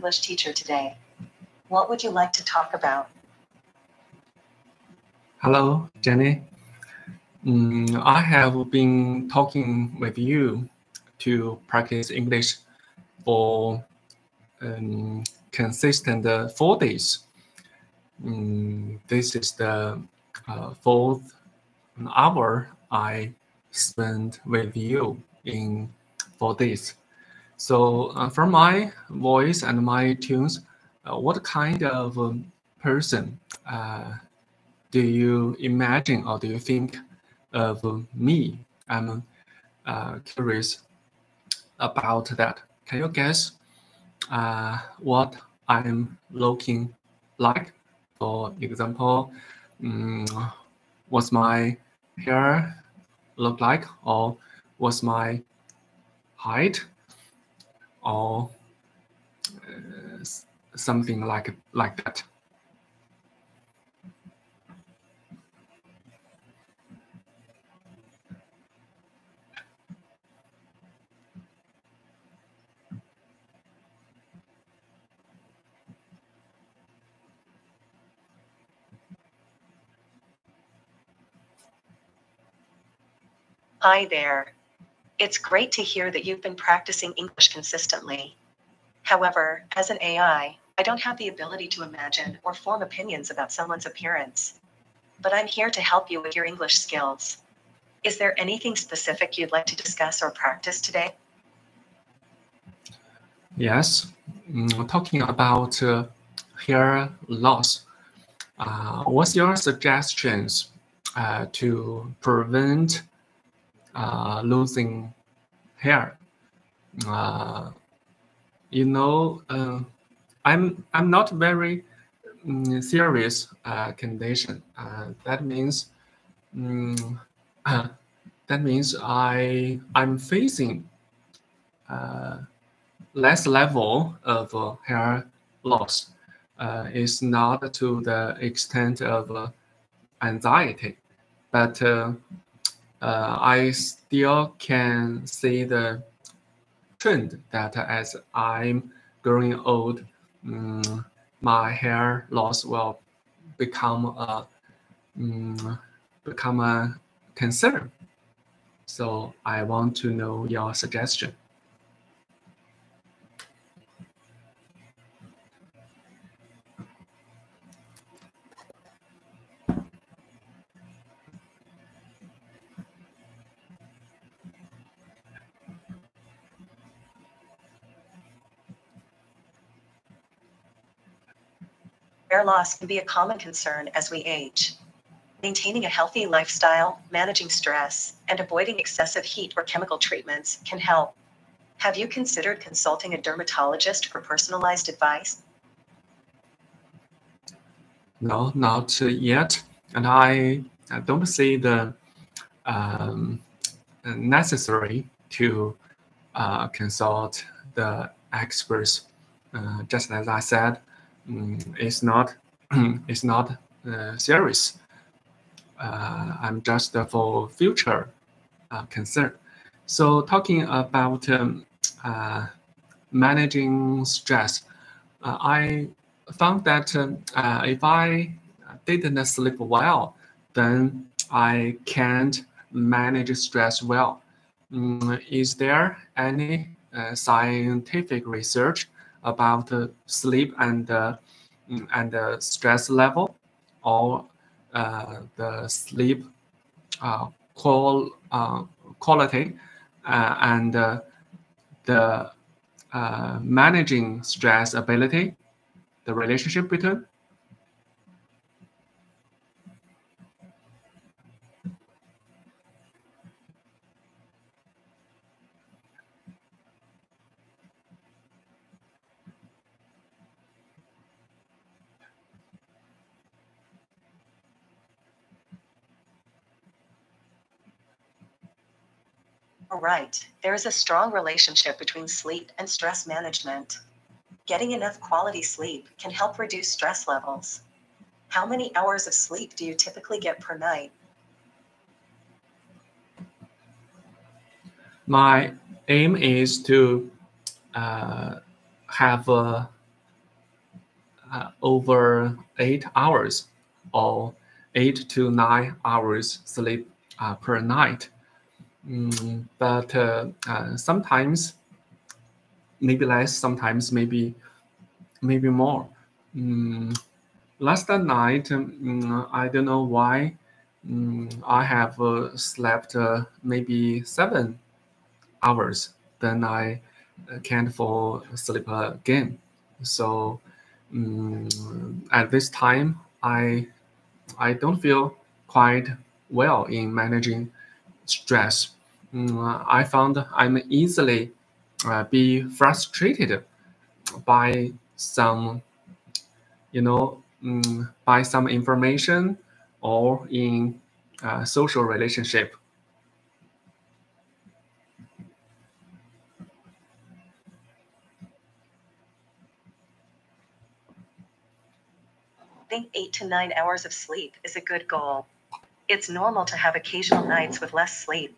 English teacher today. What would you like to talk about? Hello, Jenny. I have been talking with you to practice English for consistent 4 days. This is the fourth hour I spent with you in 4 days. So from my voice and my tunes, what kind of person do you imagine or do you think of me? I'm curious about that. Can you guess what I'm looking like? For example, what's my hair look like, or what's my height, or something like that. Hi there. It's great to hear that you've been practicing English consistently. However, as an AI, I don't have the ability to imagine or form opinions about someone's appearance. But I'm here to help you with your English skills. Is there anything specific you'd like to discuss or practice today? Yes, talking about hair loss. What's your suggestions to prevent losing hair? I'm not very serious condition. That means I'm facing less level of hair loss. It's not to the extent of anxiety, but I still can see the trend that as I'm growing old, my hair loss will become a concern. So I want to know your suggestion. Hair loss can be a common concern as we age. Maintaining a healthy lifestyle, managing stress, and avoiding excessive heat or chemical treatments can help. Have you considered consulting a dermatologist for personalized advice? No, not yet. And I don't see the necessary to consult the experts. Just as I said, it's not serious. I'm just for future concern. So talking about managing stress, I found that if I didn't sleep well, then I can't manage stress well. Is there any scientific research about sleep and stress level, or the sleep quality and the managing stress ability, the relationship between? All right, there is a strong relationship between sleep and stress management. Getting enough quality sleep can help reduce stress levels. How many hours of sleep do you typically get per night? My aim is to have over 8 hours or 8 to 9 hours sleep per night. But sometimes maybe less, sometimes maybe more. Last night, I don't know why, I have slept maybe 7 hours. Then I can't fall asleep again. So at this time, I don't feel quite well in managing stress. I found I'm easily be frustrated by some, by some information or in social relationship. I think 8 to 9 hours of sleep is a good goal. It's normal to have occasional nights with less sleep.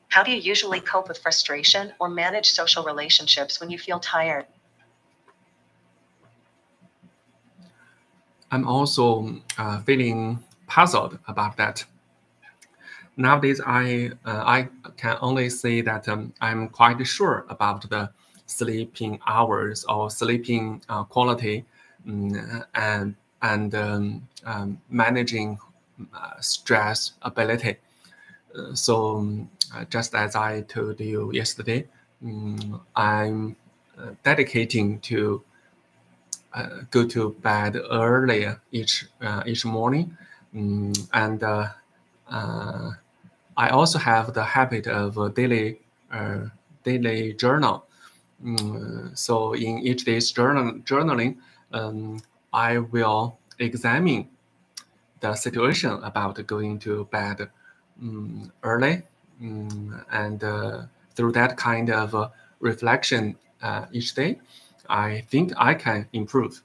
How do you usually cope with frustration or manage social relationships when you feel tired? I'm also feeling puzzled about that. Nowadays, I can only say that I'm quite sure about the sleeping hours or sleeping quality, and managing stress ability. Just as I told you yesterday, I'm dedicating to go to bed earlier each morning, and I also have the habit of daily journal. So in each day's journaling, I will examine the situation about going to bed early, and through that kind of reflection each day, I think I can improve.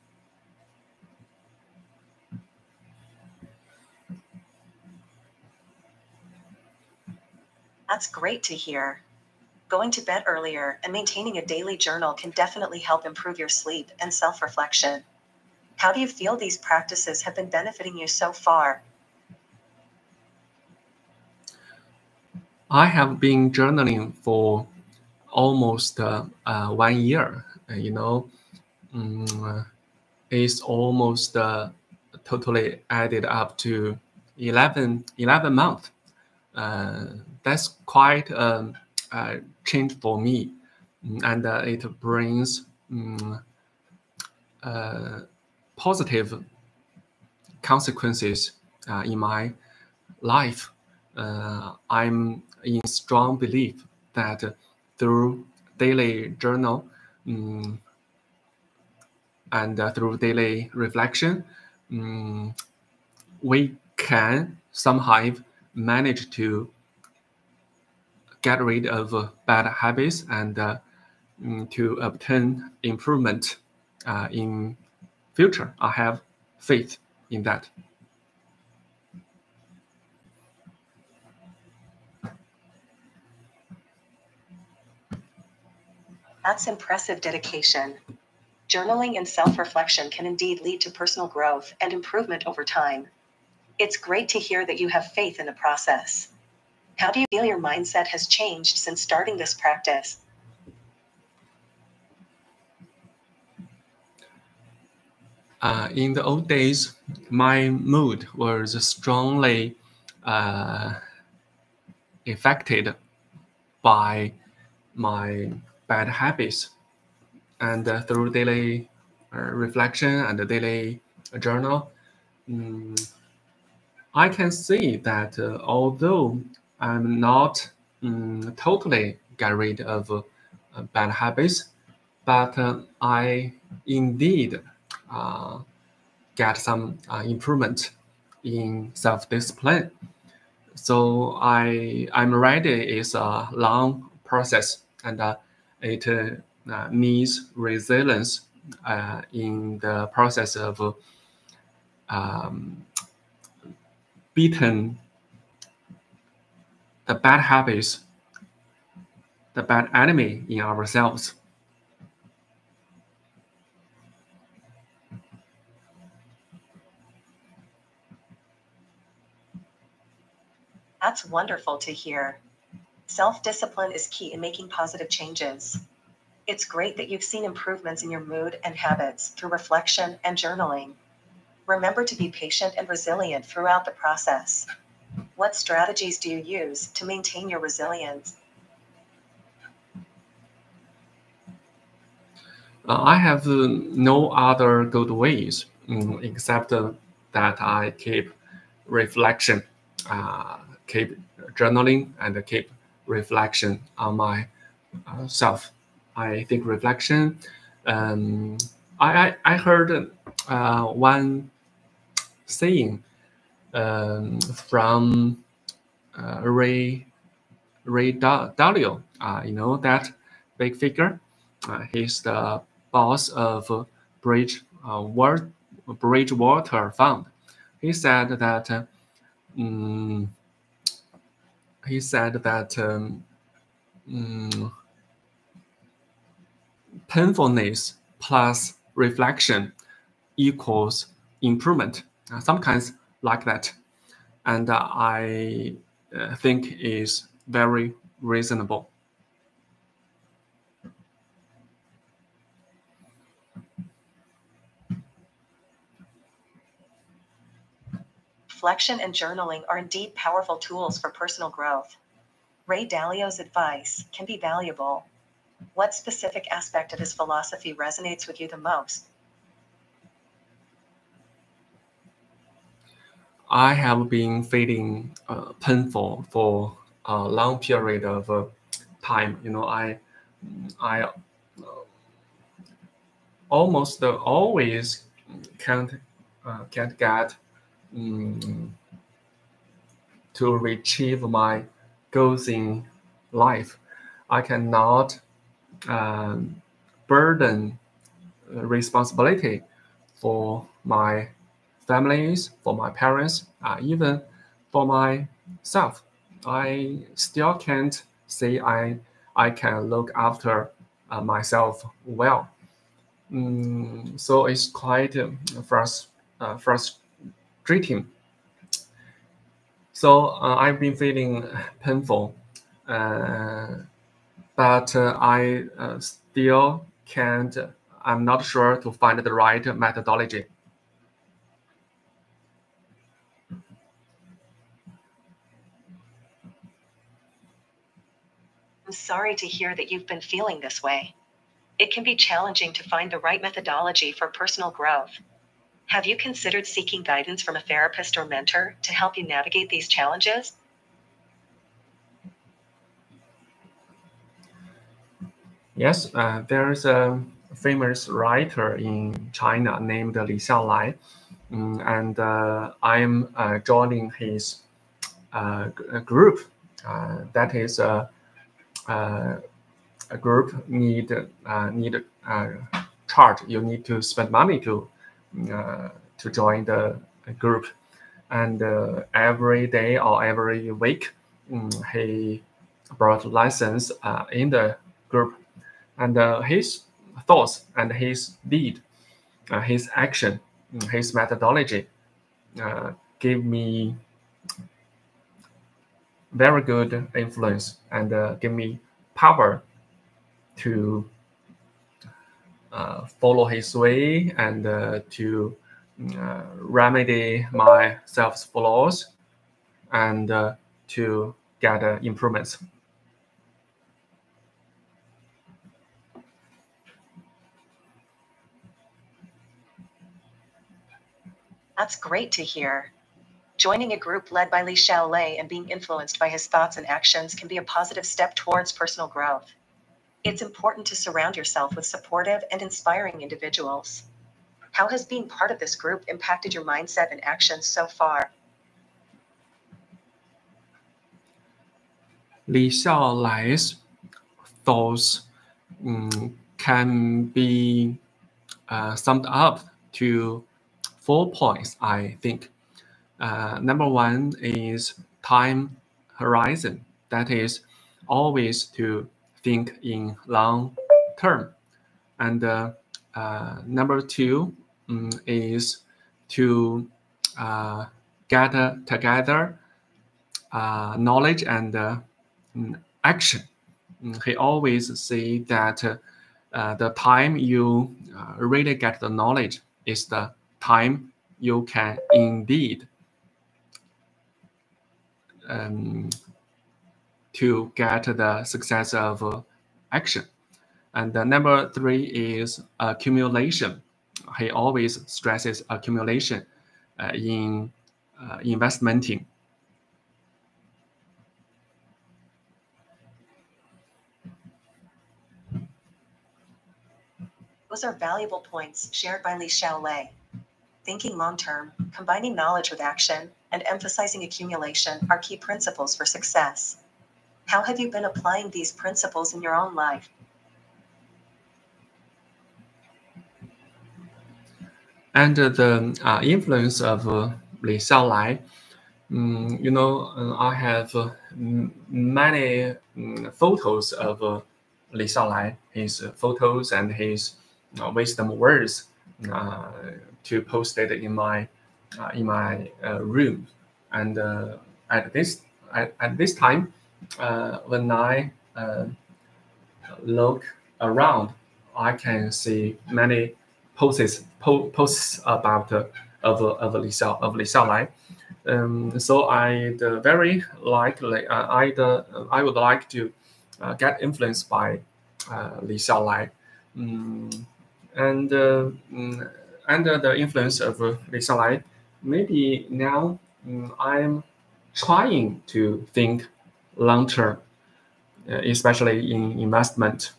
That's great to hear. Going to bed earlier and maintaining a daily journal can definitely help improve your sleep and self-reflection. How do you feel these practices have been benefiting you so far? I have been journaling for almost 1 year. It's almost totally added up to 11 months. That's quite a change for me, and it brings positive consequences in my life. I'm in strong belief that through daily journal, and through daily reflection, we can somehow manage to get rid of bad habits and to obtain improvement in future. I have faith in that. That's impressive dedication. Journaling and self-reflection can indeed lead to personal growth and improvement over time. It's great to hear that you have faith in the process. How do you feel your mindset has changed since starting this practice? In the old days, my mood was strongly affected by my bad habits, and through daily reflection and the daily journal, I can see that although I'm not totally get rid of bad habits, but I indeed uh, get some improvement in self-discipline. So I'm ready. It's a long process, and it needs resilience in the process of um, beating the bad habits, the bad enemy in ourselves. That's wonderful to hear. Self-discipline is key in making positive changes. It's great that you've seen improvements in your mood and habits through reflection and journaling. Remember to be patient and resilient throughout the process. What strategies do you use to maintain your resilience? I have no other good ways except that I keep reflection, keep journaling, and keep reflection on my self. I think reflection. Um, I heard one saying from Ray Dalio. You know that big figure. He's the boss of Bridgewater Fund. He said that um, he said that painfulness plus reflection equals improvement. Some kinds like that, and I think is very reasonable. Reflection and journaling are indeed powerful tools for personal growth. Ray Dalio's advice can be valuable. What specific aspect of his philosophy resonates with you the most? I have been feeling painful for a long period of time. You know, I almost always can't get um, to achieve my goals in life. I cannot burden responsibility for my families, for my parents, even for myself. I still can't say I can look after myself well. So it's quite frustrating. So I've been feeling painful, uh, but I still can't. I'm not sure to find the right methodology. I'm sorry to hear that you've been feeling this way. It can be challenging to find the right methodology for personal growth. Have you considered seeking guidance from a therapist or mentor to help you navigate these challenges? Yes, there's a famous writer in China named Li Xiaolai, and I'm joining his group. That is a group need charge. You need to spend money to join the group, and every day or every week, he brought lessons in the group, and his thoughts and his deed, his action, his methodology gave me very good influence and give me power to follow his way and to remedy my self flaws and to get improvements. That's great to hear. Joining a group led by Li Xiaolei and being influenced by his thoughts and actions can be a positive step towards personal growth. It's important to surround yourself with supportive and inspiring individuals. How has being part of this group impacted your mindset and actions so far? Li Xiaolai's thoughts can be summed up to 4 points, I think. Number one is time horizon. That is always to think in long term. And number two is to get together knowledge and action. He always say that the time you really get the knowledge is the time you can indeed to get the success of action. And number 3 is accumulation. He always stresses accumulation in investmenting. Those are valuable points shared by Li Xiaolei. Thinking long-term, combining knowledge with action, and emphasizing accumulation are key principles for success. How have you been applying these principles in your own life? And the influence of Li Xiaolai, I have many photos of Li Xiaolai, his photos and his wisdom words to post it in my room. And at this time, when I look around, I can see many posts about of Li Xiaolai. So I'd very likely I would like to get influenced by Li Xiaolai, and under the influence of Li Xiaolai, maybe now I'm trying to think long term, especially in investment.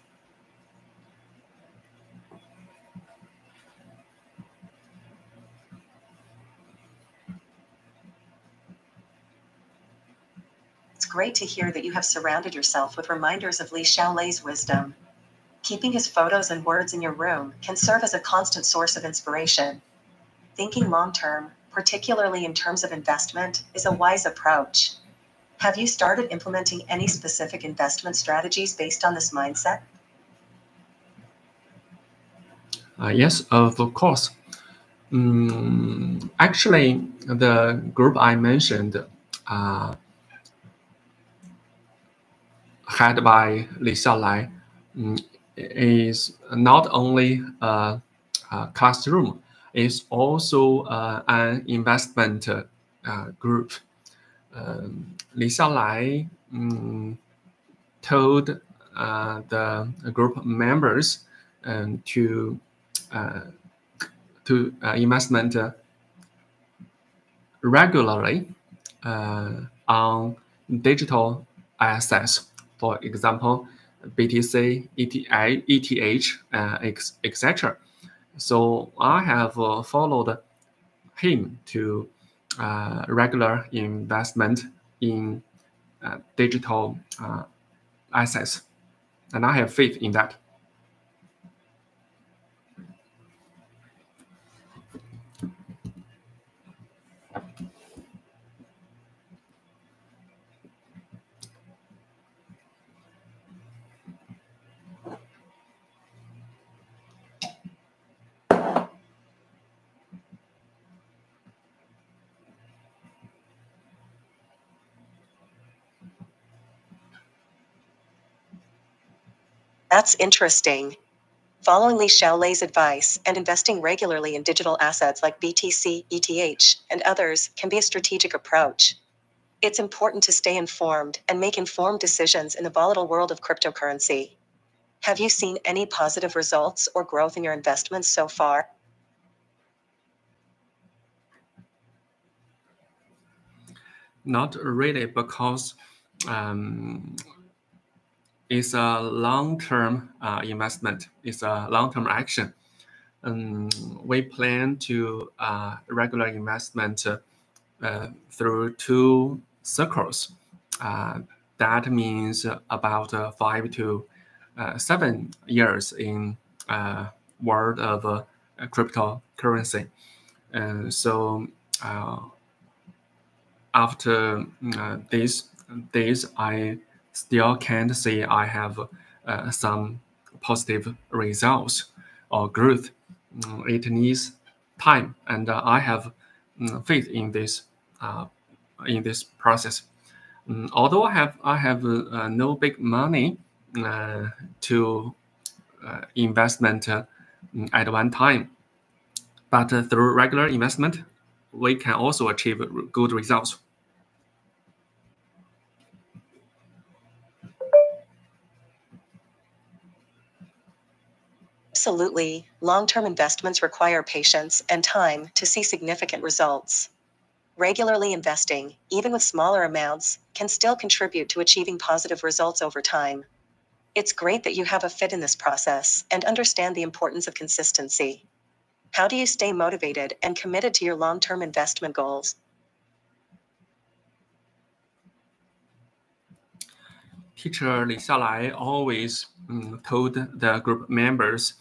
It's great to hear that you have surrounded yourself with reminders of Li Xiaolai's wisdom. Keeping his photos and words in your room can serve as a constant source of inspiration. Thinking long-term, particularly in terms of investment, is a wise approach. Have you started implementing any specific investment strategies based on this mindset? Yes, of course. Actually, the group I mentioned, head by Li Xiaolai, is not only a classroom, it's also an investment group. Li Xiaolai told the group members to investment regularly on digital assets. For example, BTC, ETH, etc. So I have followed him to regular investment in digital assets, and I have faith in that. That's interesting. Following Li Xiaolai's advice and investing regularly in digital assets like BTC, ETH, and others can be a strategic approach. It's important to stay informed and make informed decisions in the volatile world of cryptocurrency. Have you seen any positive results or growth in your investments so far? Not really, because it's a long-term investment. It's a long-term action. We plan to regular investment through 2 circles. That means about 5 to 7 years in world of cryptocurrency. So after these days, I still can't say I have some positive results or growth. It needs time, and I have faith in this process. Although I have no big money to investment at one time, but through regular investment, we can also achieve good results. Absolutely, long-term investments require patience and time to see significant results. Regularly investing, even with smaller amounts, can still contribute to achieving positive results over time. It's great that you have a fit in this process and understand the importance of consistency. How do you stay motivated and committed to your long-term investment goals? Teacher Li Xiaolai always told the group members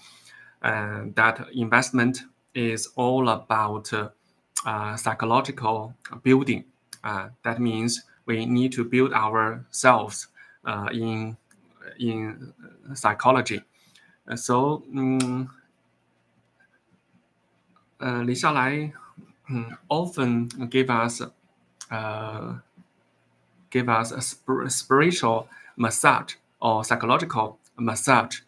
that investment is all about psychological building. That means we need to build ourselves in psychology. So Li Xiaolai often give us a spiritual massage or psychological massage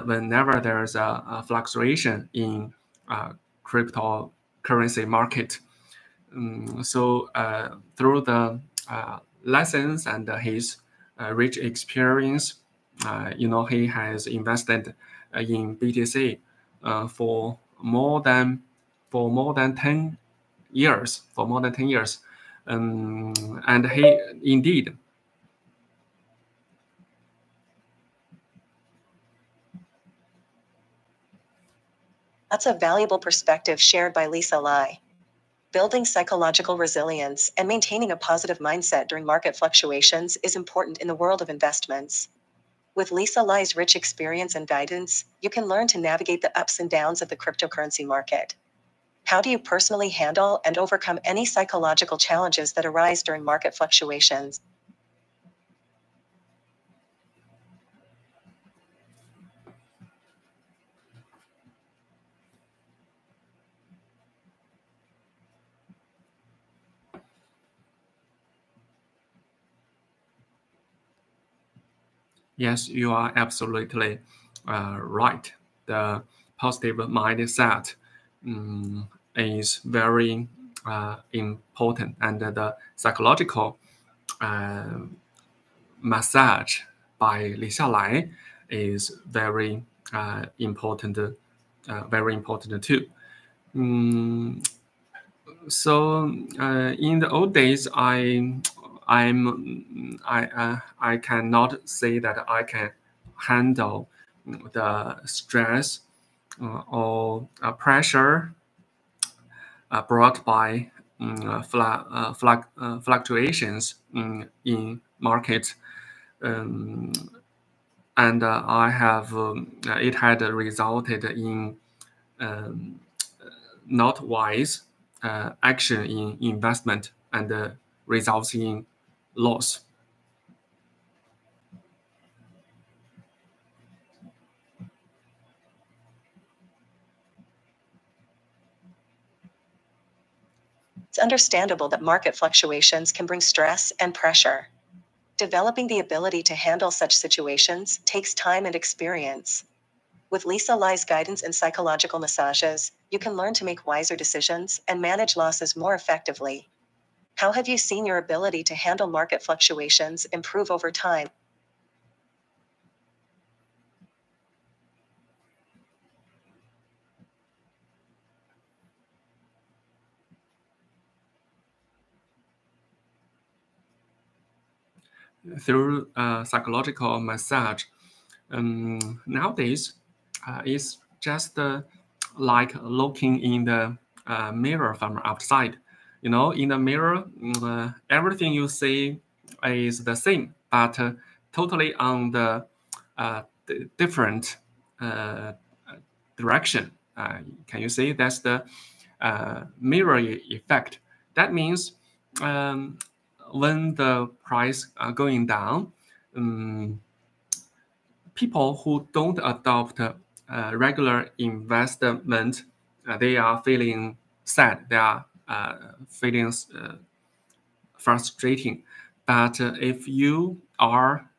whenever there's a fluctuation in cryptocurrency market. So through the lessons and his rich experience, he has invested in BTC for more than 10 years. And he indeed That's a valuable perspective shared by Lisa Lai. Building psychological resilience and maintaining a positive mindset during market fluctuations is important in the world of investments. With Lisa Lai's rich experience and guidance, you can learn to navigate the ups and downs of the cryptocurrency market. How do you personally handle and overcome any psychological challenges that arise during market fluctuations? Yes, you are absolutely right. The positive mindset is very important, and the psychological massage by Li Xiaolai is very important. Very important too. So in the old days, I cannot say that I can handle the stress or pressure brought by fluctuations in markets, and I have it had resulted in not wise action in investment and results in loss. It's understandable that market fluctuations can bring stress and pressure. Developing the ability to handle such situations takes time and experience. With Lisa Lai's guidance and psychological massages, you can learn to make wiser decisions and manage losses more effectively. How have you seen your ability to handle market fluctuations improve over time? Through psychological massage, nowadays it's just like looking in the mirror from outside. In the mirror, everything you see is the same, but totally on the different direction. Can you see that's the mirror effect? That means when the price are going down, people who don't adopt regular investment, they are feeling sad. They are feeling frustrating. But if you are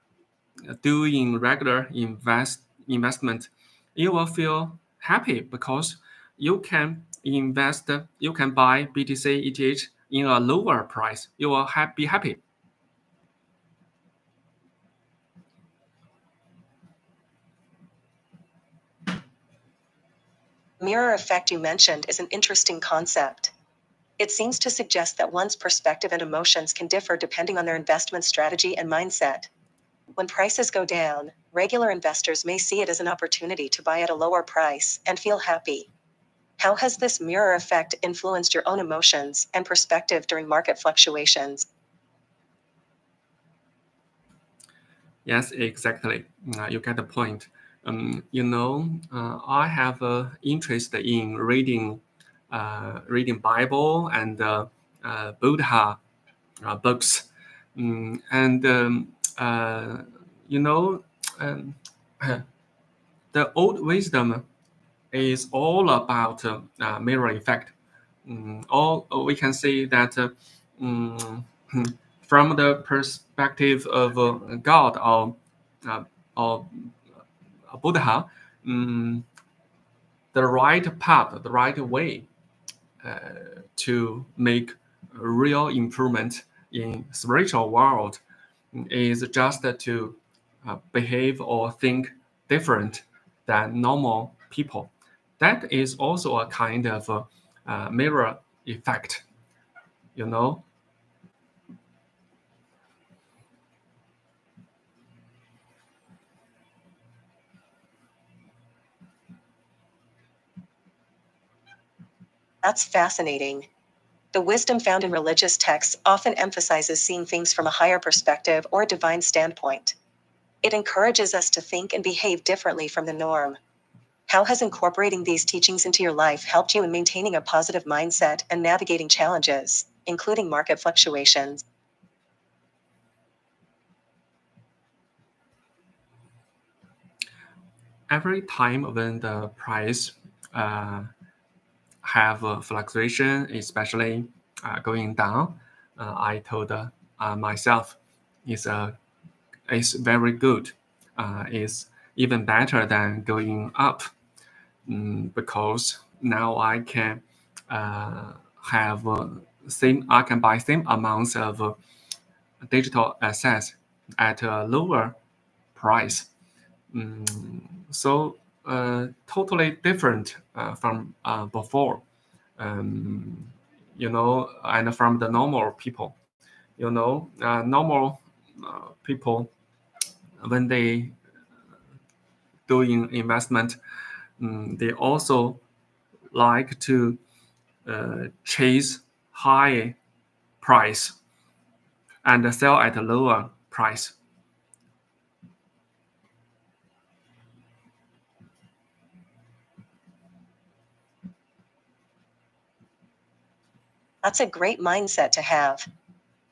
doing regular investment, you will feel happy because you can invest, you can buy BTC ETH in a lower price. You will be happy. Mirror effect you mentioned is an interesting concept. It seems to suggest that one's perspective and emotions can differ depending on their investment strategy and mindset. When prices go down, regular investors may see it as an opportunity to buy at a lower price and feel happy. How has this mirror effect influenced your own emotions and perspective during market fluctuations? Yes, exactly. You get the point. I have interest in reading Bible and Buddha books, and you know, um, the old wisdom is all about mirror effect. All we can say that mm, from the perspective of God uh, or Buddha, the right path, the right way to make real improvement in spiritual world is just to behave or think different than normal people. That is also a kind of mirror effect, you know. That's fascinating. The wisdom found in religious texts often emphasizes seeing things from a higher perspective or a divine standpoint. It encourages us to think and behave differently from the norm. How has incorporating these teachings into your life helped you in maintaining a positive mindset and navigating challenges, including market fluctuations? Every time when the price have a fluctuation, especially going down, I told myself is very good. Is even better than going up, because now I can have same. I can buy same amounts of digital assets at a lower price. So totally different from before, um, and from the normal people. Normal people, when they doing investment, they also like to chase high price and sell at a lower price. That's a great mindset to have.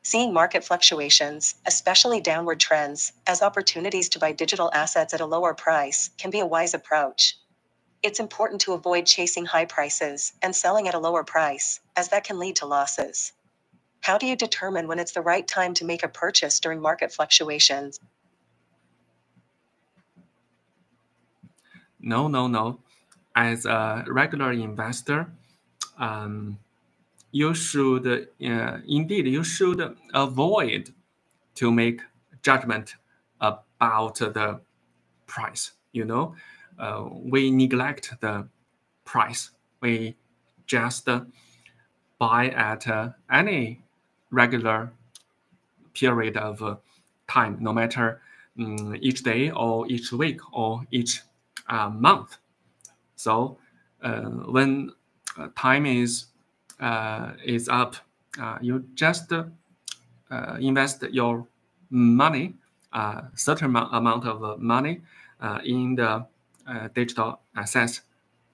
Seeing market fluctuations, especially downward trends, as opportunities to buy digital assets at a lower price can be a wise approach. It's important to avoid chasing high prices and selling at a lower price, as that can lead to losses. How do you determine when it's the right time to make a purchase during market fluctuations? No. As a regular investor, um, you should indeed you should avoid to make judgment about the price. We neglect the price. We just buy at any regular period of time, no matter each day or each week or each month. So when time is up, you just invest your money, certain amount of money in the digital assets,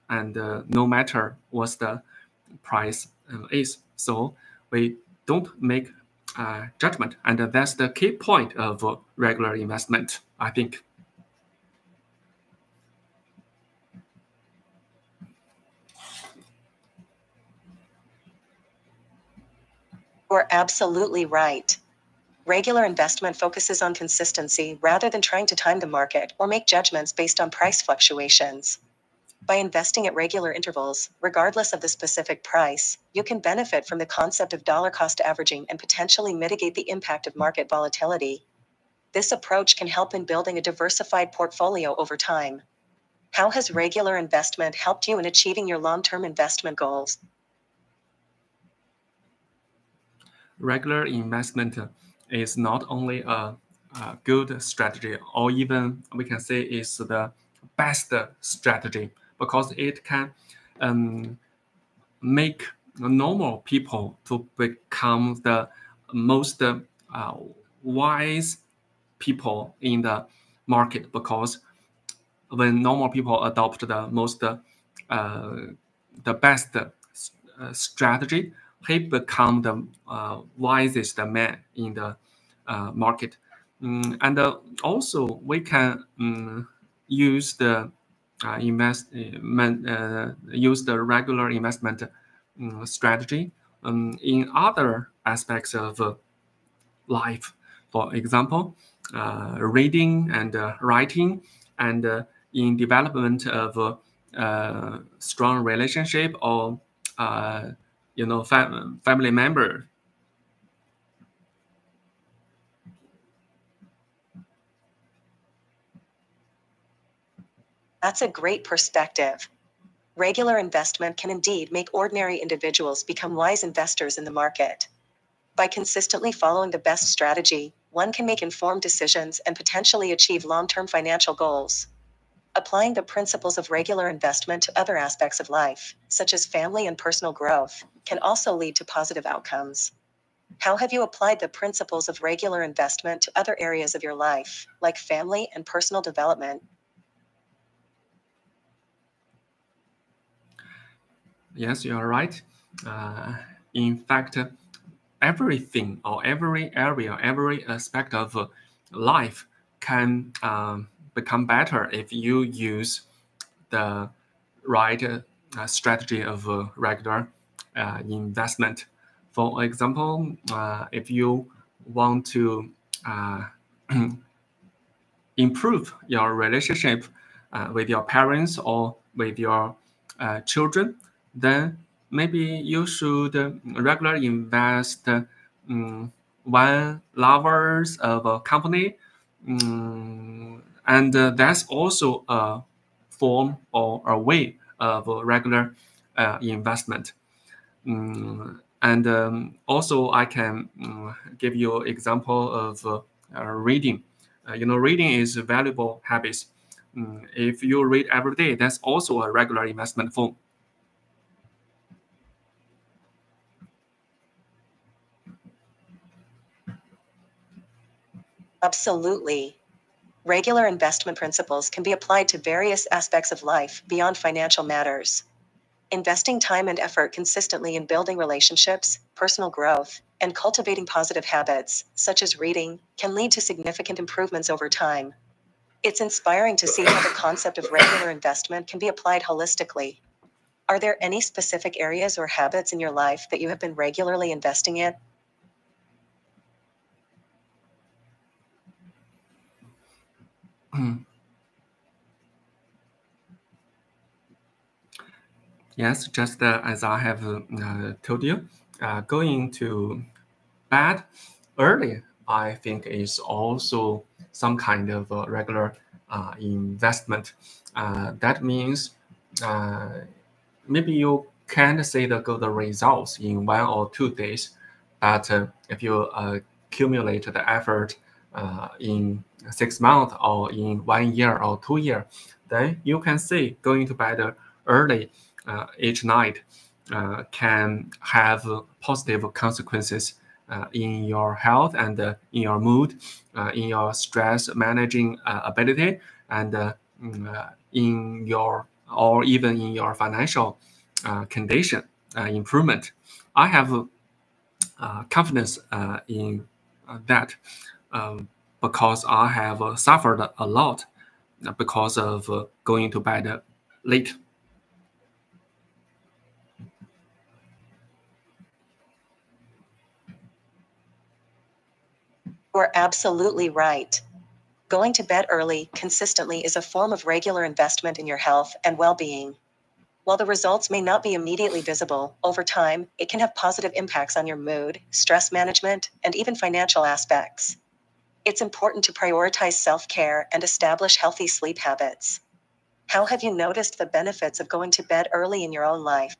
and no matter what the price is. So we don't make judgment, and that's the key point of regular investment, I think. You're absolutely right. Regular investment focuses on consistency rather than trying to time the market or make judgments based on price fluctuations. By investing at regular intervals, regardless of the specific price, you can benefit from the concept of dollar cost averaging and potentially mitigate the impact of market volatility. This approach can help in building a diversified portfolio over time. How has regular investment helped you in achieving your long-term investment goals? Regular investment is not only a good strategy, or even we can say is the best strategy, because it can make normal people to become the most wise people in the market, because when normal people adopt the best strategy, he become the wisest man in the market. And also we can use the use the regular investment strategy in other aspects of life. For example, reading and writing, and in development of strong relationship, or family member. That's a great perspective. Regular investment can indeed make ordinary individuals become wise investors in the market. By consistently following the best strategy, one can make informed decisions and potentially achieve long-term financial goals. Applying the principles of regular investment to other aspects of life, such as family and personal growth, can also lead to positive outcomes. How have you applied the principles of regular investment to other areas of your life, like family and personal development? Yes, you are right. In fact, everything, or every area, every aspect of life can become better if you use the right strategy of regular investment. For example, if you want to improve your relationship with your parents or with your children, then maybe you should regularly invest $1 of a company, and that's also a form or a way of regular investment. And also, I can give you example of reading. Reading is a valuable habit. If you read every day, that's also a regular investment form. Absolutely. Regular investment principles can be applied to various aspects of life beyond financial matters. Investing time and effort consistently in building relationships, personal growth, and cultivating positive habits, such as reading, can lead to significant improvements over time. It's inspiring to see how the concept of regular investment can be applied holistically. Are there any specific areas or habits in your life that you have been regularly investing in? Yes, just as I have told you, going to bed early, I think, is also some kind of regular investment. That means maybe you can't see the good results in 1 or 2 days, but if you accumulate the effort in 6 months or in 1 year or 2 years, then you can see going to bed early each night can have positive consequences in your health and in your mood, in your stress managing ability, and in your, or even in your financial condition improvement. I have confidence in that, because I have suffered a lot because of going to bed late. You're absolutely right. Going to bed early, consistently, is a form of regular investment in your health and well-being. While the results may not be immediately visible, over time, it can have positive impacts on your mood, stress management, and even financial aspects. It's important to prioritize self-care and establish healthy sleep habits. How have you noticed the benefits of going to bed early in your own life?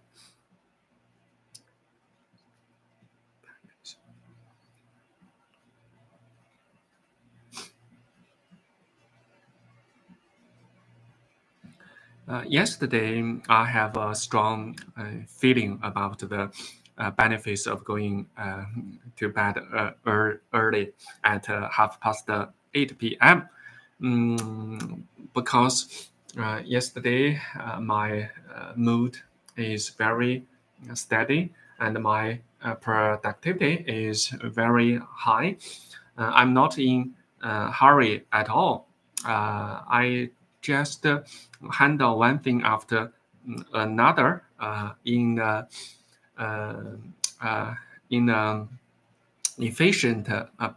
Yesterday, I have a strong feeling about the benefits of going to bed early at 8:30 p.m. Because yesterday my mood is very steady and my productivity is very high. I'm not in a hurry at all. I just handle one thing after another uh, uh, in an efficient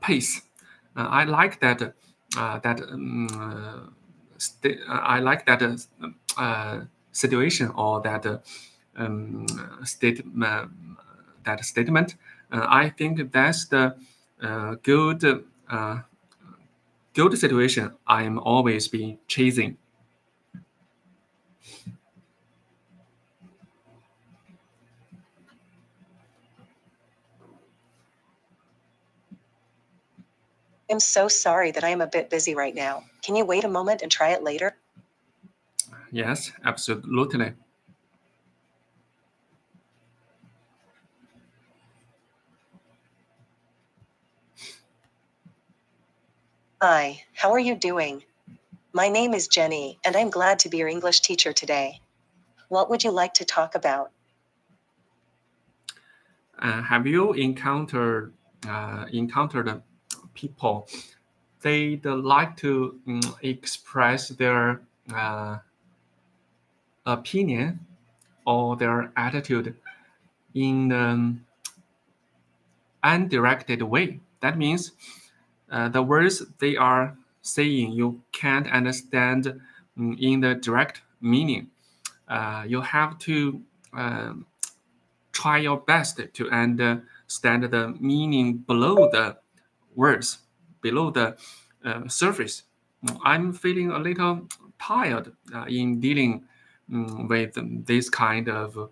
pace. I like that. I like that situation or that statement. That statement. I think that's the good good situation I'm always been chasing. I'm so sorry that I am a bit busy right now. Can you wait a moment and try it later? Yes, absolutely. Hi, how are you doing? My name is Jenny, and I'm glad to be your English teacher today. What would you like to talk about? Have you encountered people they like to express their uh, opinion or their attitude in an undirected way? That means the words they are saying you can't understand in the direct meaning. You have to try your best to understand the meaning below the words, below the surface. I'm feeling a little tired in dealing with this kind of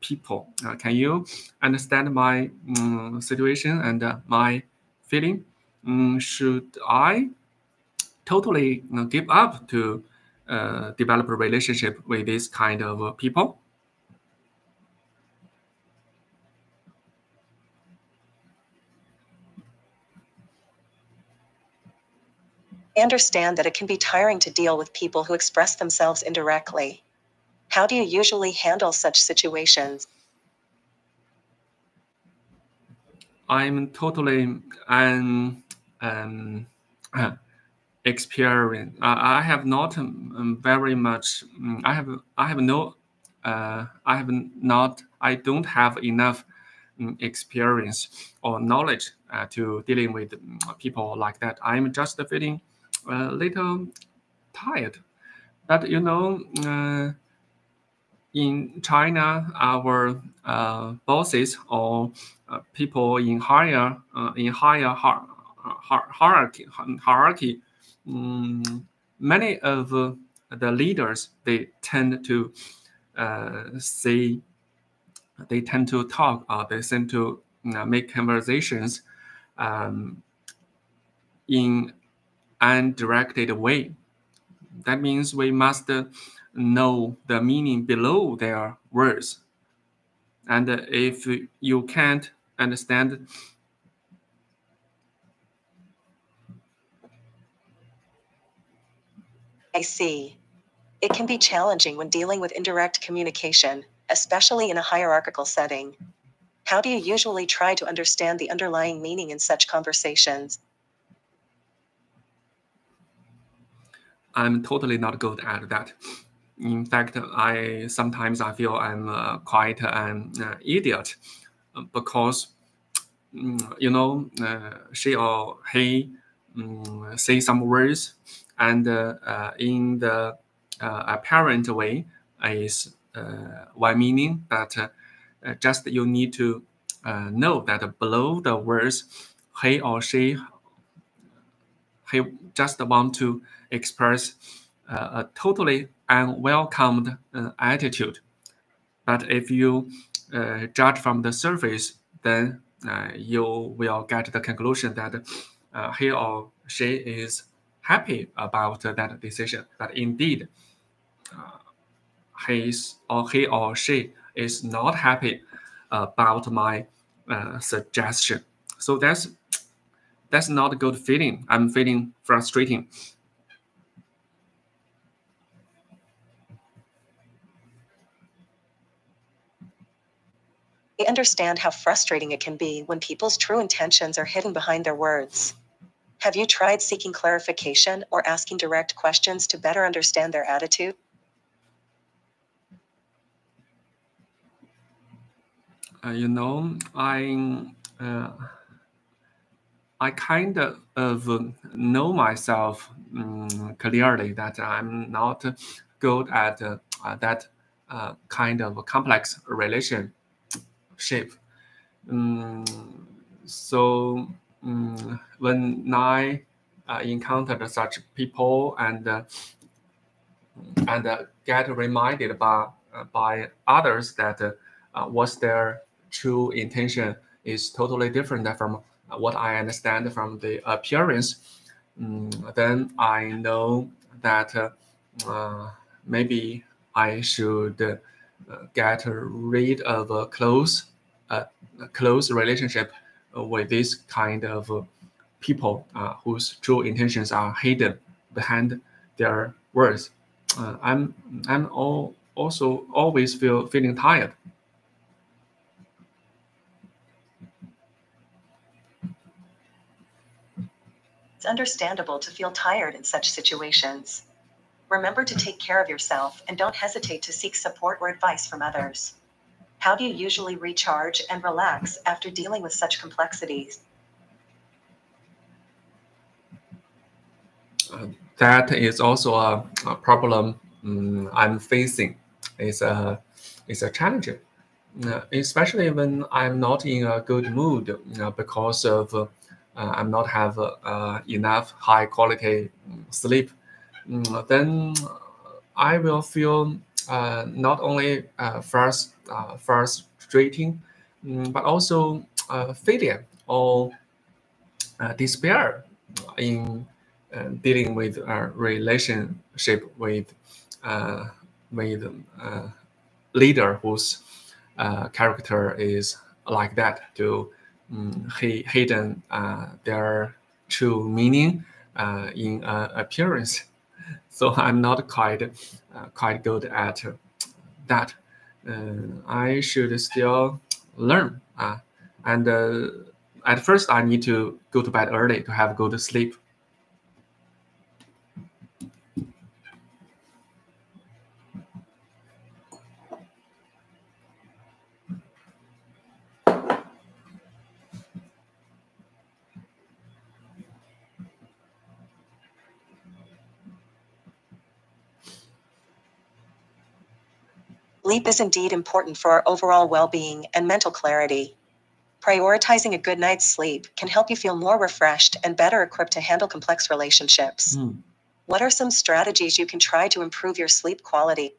people. Can you understand my situation and my feeling? Should I totally give up to develop a relationship with this kind of people? I understand that it can be tiring to deal with people who express themselves indirectly. How do you usually handle such situations? I'm totally um, experienced. I have not very much. I have no. I have not. I don't have enough experience or knowledge to dealing with people like that. I'm just feeling a little tired. But in China, our bosses or people in higher hierarchy, many of the leaders say they tend to talk or they tend to make conversations um, in undirected way. That means we must know the meaning below their words. And if you can't understand, I see. It can be challenging when dealing with indirect communication, especially in a hierarchical setting. How do you usually try to understand the underlying meaning in such conversations? I'm totally not good at that. In fact, I sometimes I feel I'm quite an idiot because she or he say some words, and in the apparent way is one meaning, but just you need to know that below the words, he or she just want to express a totally unwelcomed attitude. But if you judge from the surface, then you will get the conclusion that he or she is happy about that decision. But indeed, he or she is not happy about my suggestion. So that's not a good feeling. I'm feeling frustrating. I understand how frustrating it can be when people's true intentions are hidden behind their words. Have you tried seeking clarification or asking direct questions to better understand their attitude? I kind of know myself clearly that I'm not good at that kind of complex relationship. So when I encountered such people and get reminded by others that what's their true intention is totally different from what I understand from the appearance, then I know that maybe I should get rid of a close relationship with this kind of people whose true intentions are hidden behind their words. I'm also always feeling tired. It's understandable to feel tired in such situations. Remember to take care of yourself and don't hesitate to seek support or advice from others. How do you usually recharge and relax after dealing with such complexities? That is also a problem I'm facing. It's a challenge, especially when I'm not in a good mood because of I'm not have enough high quality sleep. Then I will feel not only frustrating, but also failure or despair in dealing with a relationship uh, with leader whose character is like that to hidden their true meaning in appearance. So I'm not quite good at that. I should still learn. And at first, I need to go to bed early to have good sleep. Sleep is indeed important for our overall well-being and mental clarity. Prioritizing a good night's sleep can help you feel more refreshed and better equipped to handle complex relationships. What are some strategies you can try to improve your sleep quality?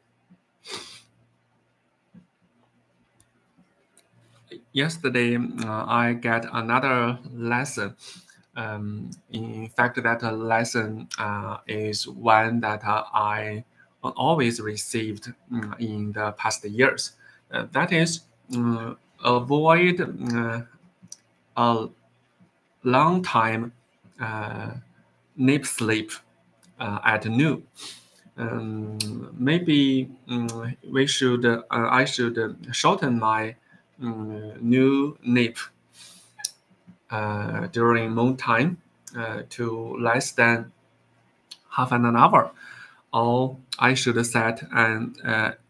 Yesterday, I get another lesson. In fact, that lesson is one that I always received in the past years. That is, avoid a long time nip sleep at noon. Maybe I should shorten my new nap during noon time to less than half an hour, or I should set an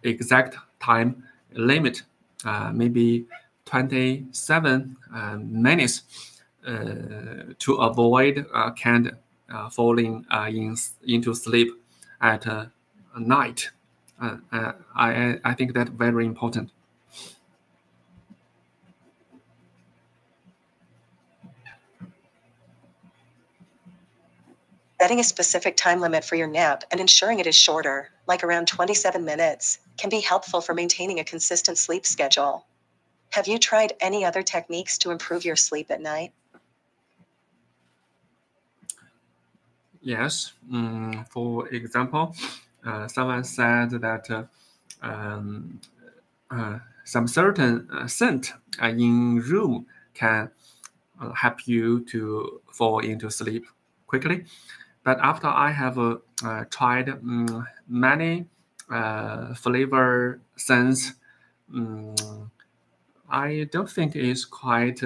exact time limit, maybe 27 minutes to avoid can't falling into sleep at night. I think that's very important. Setting a specific time limit for your nap and ensuring it is shorter, like around 27 minutes, can be helpful for maintaining a consistent sleep schedule. Have you tried any other techniques to improve your sleep at night? Yes. For example, someone said that some certain scent in room can help you to fall into sleep quickly. But after I have tried many flavor scents, I don't think it's quite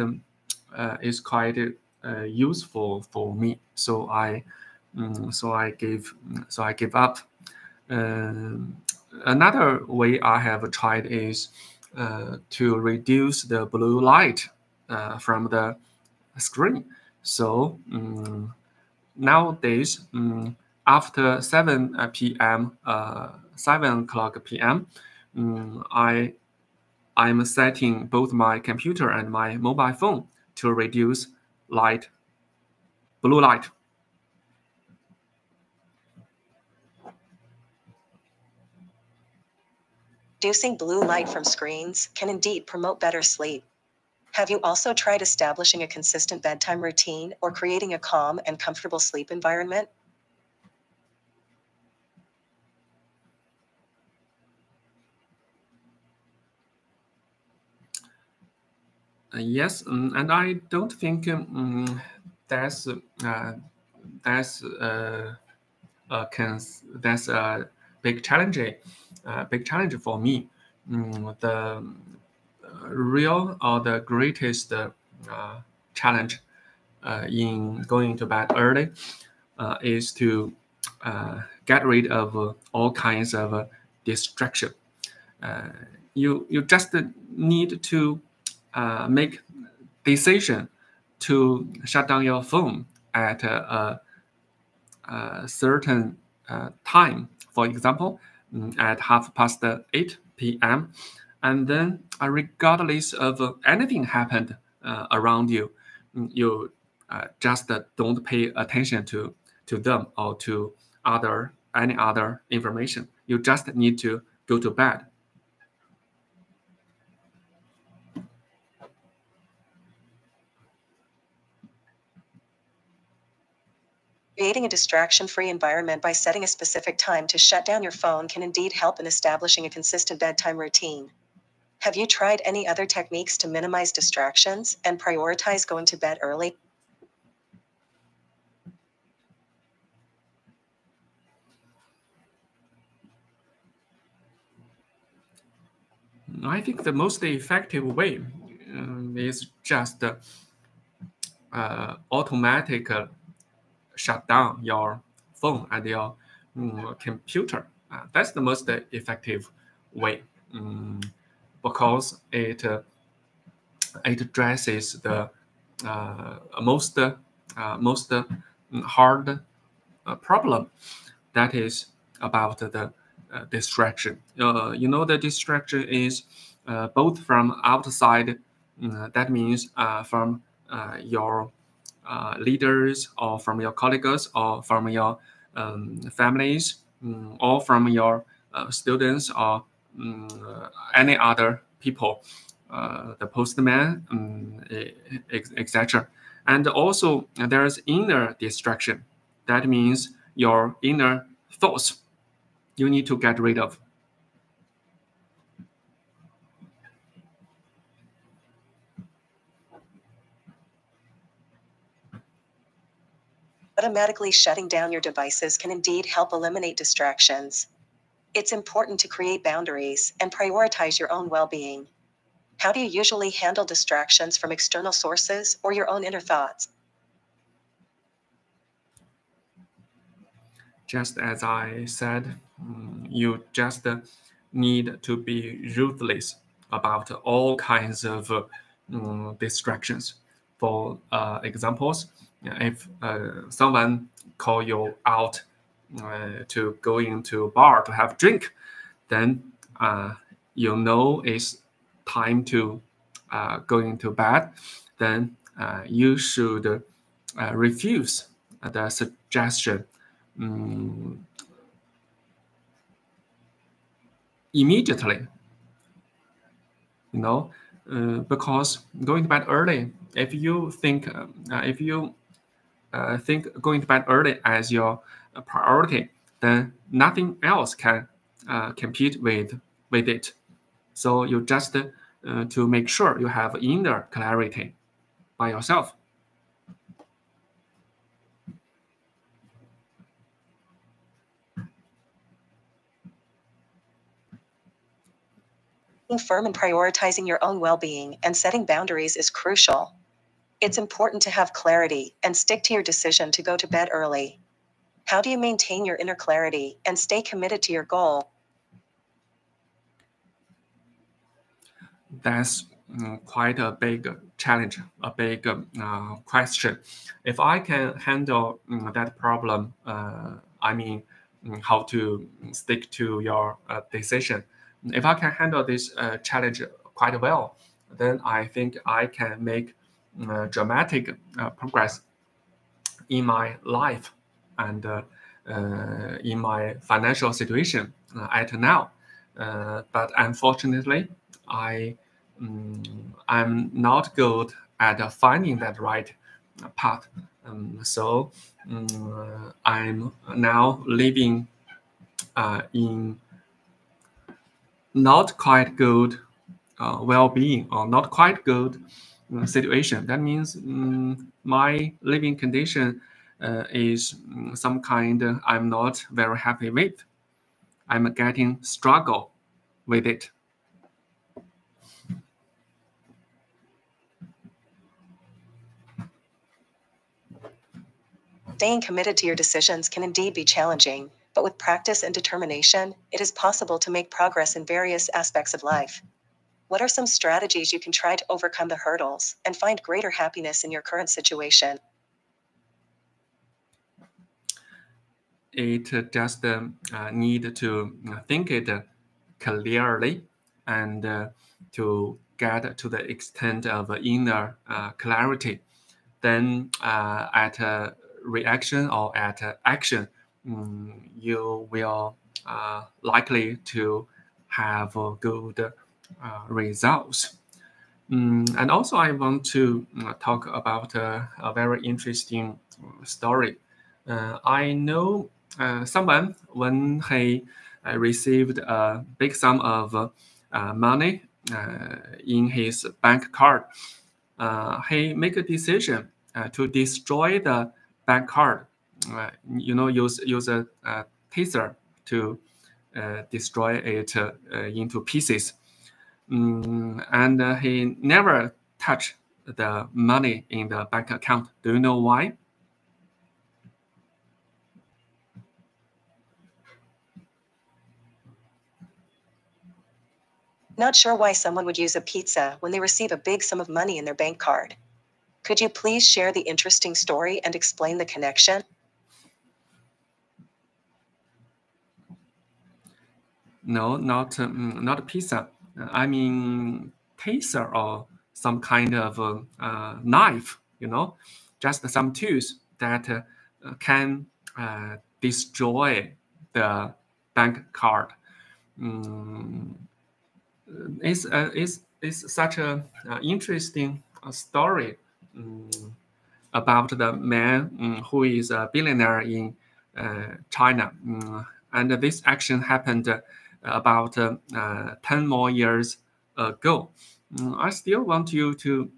useful for me. So I give up. Another way I have tried is to reduce the blue light from the screen. So nowadays, after 7 p.m., 7 o'clock p.m., I'm setting both my computer and my mobile phone to reduce blue light. Reducing blue light from screens can indeed promote better sleep. Have you also tried establishing a consistent bedtime routine or creating a calm and comfortable sleep environment? Yes, and I don't think that's that's that's a big challenge for me. The real or the greatest challenge in going to bed early is to get rid of all kinds of distraction. You just need to make decision to shut down your phone at a certain time. For example, at 8:30 p.m. And then, regardless of anything happened around you, you just don't pay attention to them or to any other information. You just need to go to bed. Creating a distraction-free environment by setting a specific time to shut down your phone can indeed help in establishing a consistent bedtime routine. Have you tried any other techniques to minimize distractions and prioritize going to bed early? I think the most effective way is just automatic shut down your phone and your computer. That's the most effective way because it addresses the most hard problem that is about the distraction. The distraction is both from outside, that means from your leaders or from your colleagues or from your families or from your students or any other people, the postman, etc. And also there's inner distraction. That means your inner thoughts you need to get rid of. Automatically shutting down your devices can indeed help eliminate distractions. It's important to create boundaries and prioritize your own well-being. How do you usually handle distractions from external sources or your own inner thoughts? Just as I said, you just need to be ruthless about all kinds of distractions. For examples, if someone call you out to go into a bar to have a drink, then you know it's time to go into bed, then you should refuse the suggestion immediately. Because going to bed early, if you think going to bed early as your priority, then nothing else can compete with it. So you just to make sure you have inner clarity by yourself. Being firm and prioritizing your own well-being and setting boundaries is crucial. It's important to have clarity and stick to your decision to go to bed early. How do you maintain your inner clarity and stay committed to your goal? That's quite a big challenge, a big question. If I can handle that problem, I mean, how to stick to your decision. If I can handle this challenge quite well, then I think I can make dramatic progress in my life and in my financial situation at now. But unfortunately, I'm not good at finding that right path. So I'm now living in not quite good well-being or not quite good situation. That means my living condition is some kind I'm not very happy with. I'm getting struggle with it. Staying committed to your decisions can indeed be challenging, but with practice and determination, it is possible to make progress in various aspects of life. What are some strategies you can try to overcome the hurdles and find greater happiness in your current situation? It just need to think it clearly and to get to the extent of inner clarity. Then at reaction or at action, you will likely to have good results. And also, I want to talk about a very interesting story. I know someone when he received a big sum of money in his bank card, he make a decision to destroy the bank card. Use a taser to destroy it into pieces. And he never touched the money in the bank account. Do you know why? Not sure why someone would use a pizza when they receive a big sum of money in their bank card. Could you please share the interesting story and explain the connection? No, not pizza. I mean taser or some kind of knife. Just some tools that can destroy the bank card. It's such a interesting story about the man who is a billionaire in China. And this action happened about 10 more years ago. I still want you to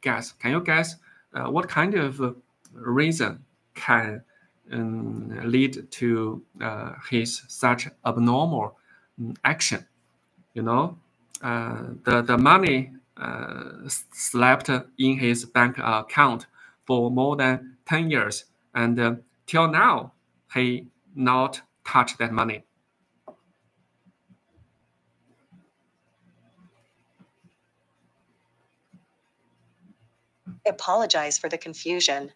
guess. Can you guess what kind of reason can lead to his such abnormal action? The money slept in his bank account for more than 10 years, and till now he not touched that money. I apologize for the confusion.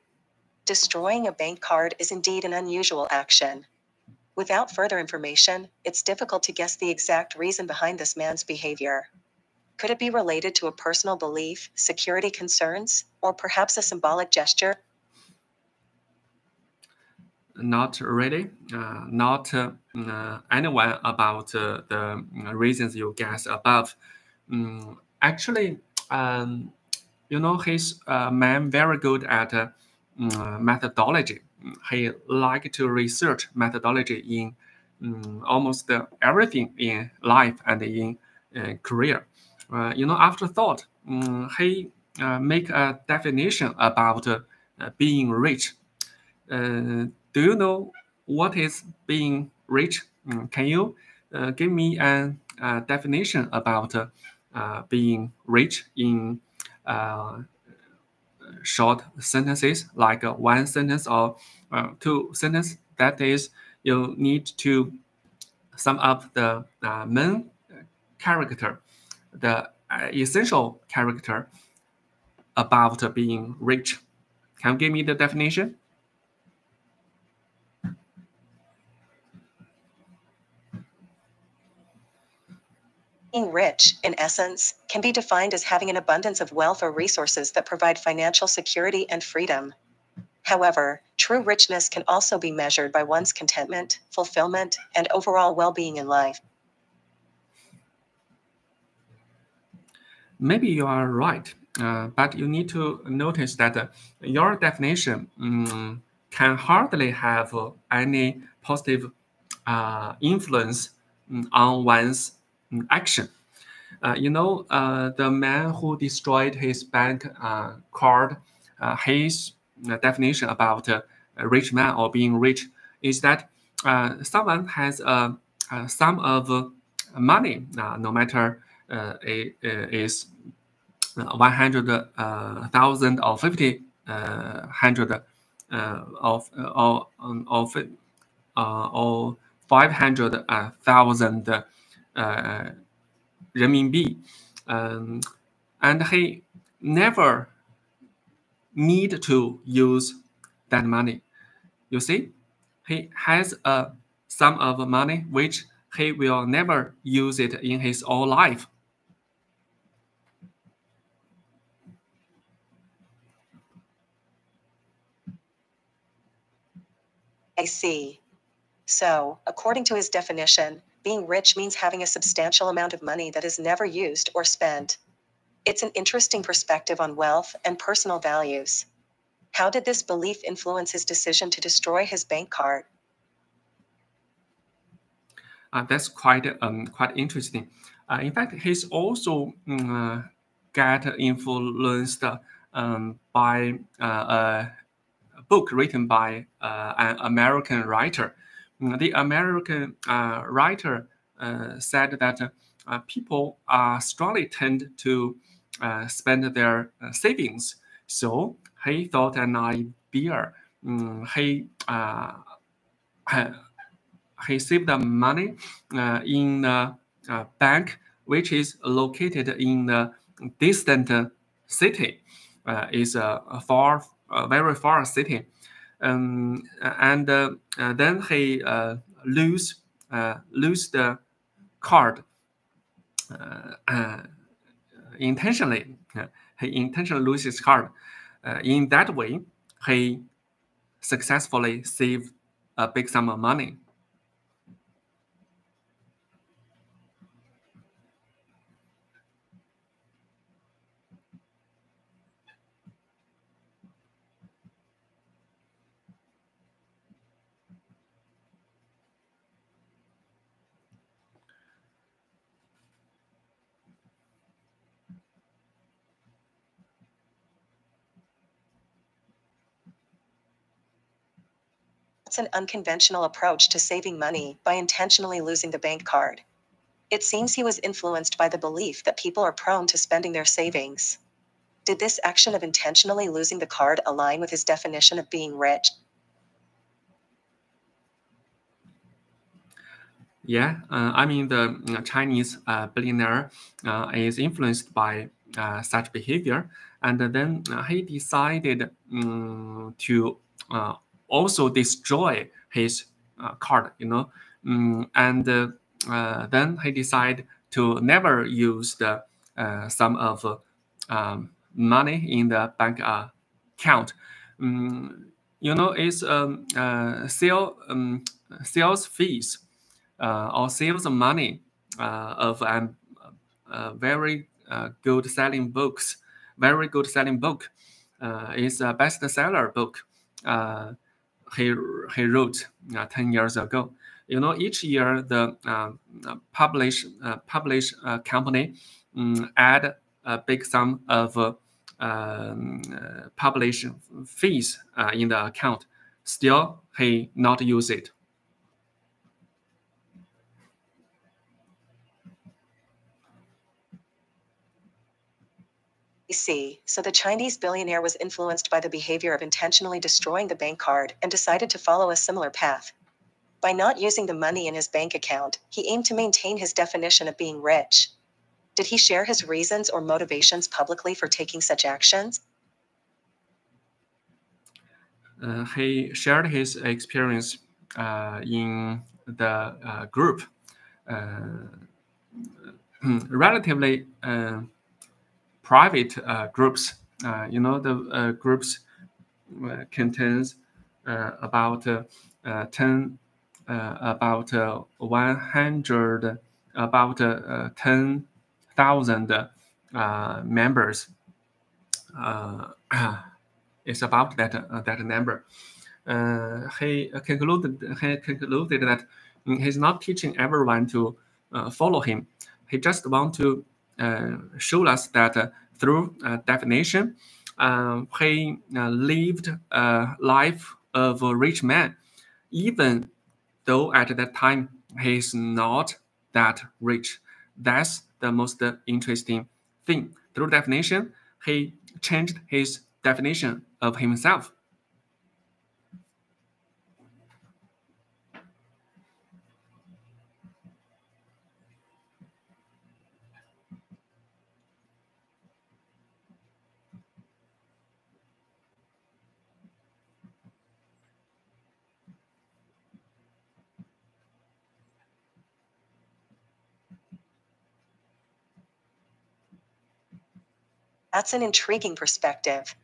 Destroying a bank card is indeed an unusual action. Without further information, it's difficult to guess the exact reason behind this man's behavior. Could it be related to a personal belief, security concerns, or perhaps a symbolic gesture? Not really. Not anyone about the reasons you guessed above. Actually, he's a man very good at methodology. He like to research methodology in almost everything in life and in career. After thought, he make a definition about being rich. Do you know what is being rich? Can you give me a definition about being rich in short sentences, like one sentence or two sentences? That is, you need to sum up the main character, the essential character about being rich. Can you give me the definition? Being rich, in essence, can be defined as having an abundance of wealth or resources that provide financial security and freedom. However, true richness can also be measured by one's contentment, fulfillment, and overall well-being in life. Maybe you are right, but you need to notice that your definition can hardly have any positive influence on one's action. The man who destroyed his bank card, his definition about a rich man or being rich is that someone has a sum of money, no matter it is 100,000 or 50,000 or 500,000 renminbi, and he never need to use that money. You see, he has a sum of money which he will never use it in his whole life. I see. So, according to his definition, being rich means having a substantial amount of money that is never used or spent. It's an interesting perspective on wealth and personal values. How did this belief influence his decision to destroy his bank card? That's quite interesting. In fact, he's also get influenced by a book written by an American writer. The American writer said that people strongly tend to spend their savings. So he thought an idea. He saved the money in a bank which is located in a distant city. Is a very far city, and then he lose the card intentionally. He intentionally loses his card. In that way, he successfully saved a big sum of money. It's an unconventional approach to saving money by intentionally losing the bank card. It seems he was influenced by the belief that people are prone to spending their savings. Did this action of intentionally losing the card align with his definition of being rich? Yeah, the Chinese billionaire is influenced by such behavior, and then he decided to also destroy his card, and then he decided to never use the sum of money in the bank account. It's sales fees or sales money of very good selling books. Very good selling book. It's a bestseller book. He wrote 10 years ago. Each year the publish company add a big sum of publish fees in the account. Still, he not use it. I see. So the Chinese billionaire was influenced by the behavior of intentionally destroying the bank card and decided to follow a similar path. By not using the money in his bank account, he aimed to maintain his definition of being rich. Did he share his reasons or motivations publicly for taking such actions? He shared his experience in the group, relatively private groups. The groups contains about 10, about 100, about 10,000 members. It's about that number. He concluded that he's not teaching everyone to follow him. He just want to show us that through definition, he lived a life of a rich man, even though at that time he's not that rich. That's the most interesting thing. Through definition, he changed his definition of himself. That's an intriguing perspective.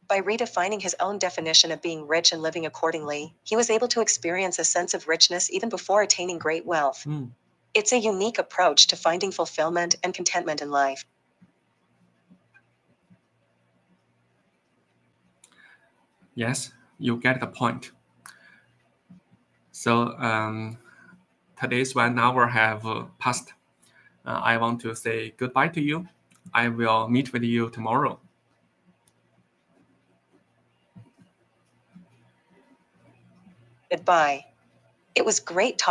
By redefining his own definition of being rich and living accordingly, he was able to experience a sense of richness even before attaining great wealth. It's a unique approach to finding fulfillment and contentment in life. Yes, you get the point. So today's 1 hour have passed. I want to say goodbye to you. I will meet with you tomorrow. Goodbye. It was great talking.